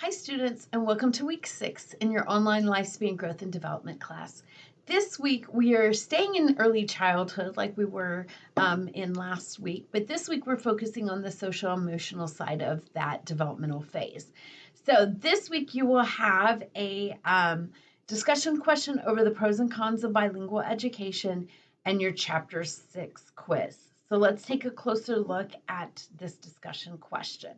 Hi students, and welcome to week 6 in your online lifespan growth and development class. This week we are staying in early childhood like we were in last week, but this week we're focusing on the social emotional side of that developmental phase. So this week you will have a discussion question over the pros and cons of bilingual education and your chapter 6 quiz. So let's take a closer look at this discussion question.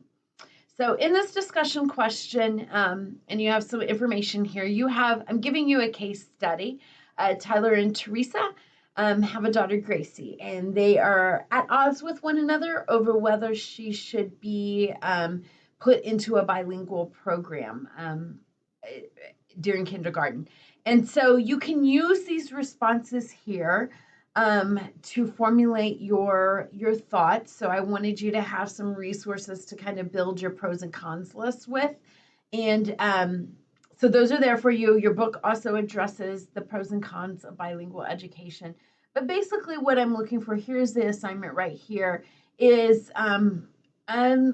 So in this discussion question, and you have some information here, I'm giving you a case study. Tyler and Teresa have a daughter, Gracie, and they are at odds with one another over whether she should be put into a bilingual program during kindergarten. And so you can use these responses here to formulate your thoughts. So I wanted you to have some resources to kind of build your pros and cons list with. And so those are there for you. Your book also addresses the pros and cons of bilingual education. But basically what I'm looking for, here's the assignment right here, is I'm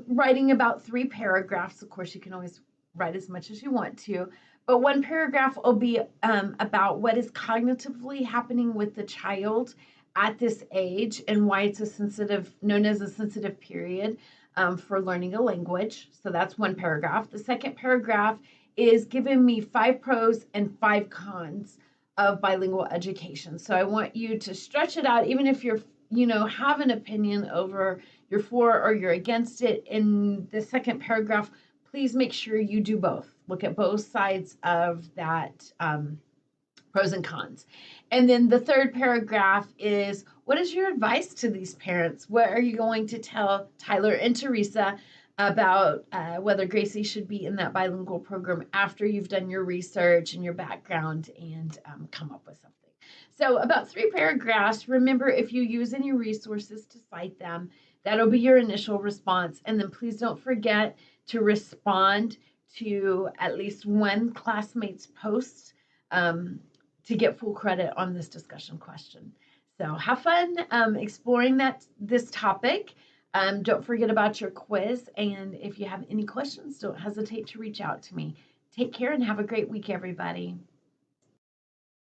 writing about 3 paragraphs. Of course, you can always write as much as you want to. But one paragraph will be about what is cognitively happening with the child at this age and why it's known as a sensitive period for learning a language. So that's one paragraph. The second paragraph is giving me 5 pros and 5 cons of bilingual education. So I want you to stretch it out, even if have an opinion over you're for or you're against it. In the second paragraph, please make sure you do both. Look at both sides of that pros and cons. And then the third paragraph is, what is your advice to these parents? What are you going to tell Tyler and Teresa about whether Gracie should be in that bilingual program after you've done your research and your background and come up with something? So about 3 paragraphs. Remember, if you use any resources to cite them, that'll be your initial response. And then please don't forget to respond to at least one classmate's post to get full credit on this discussion question. So have fun exploring this topic. Don't forget about your quiz. And if you have any questions, don't hesitate to reach out to me. Take care and have a great week, everybody.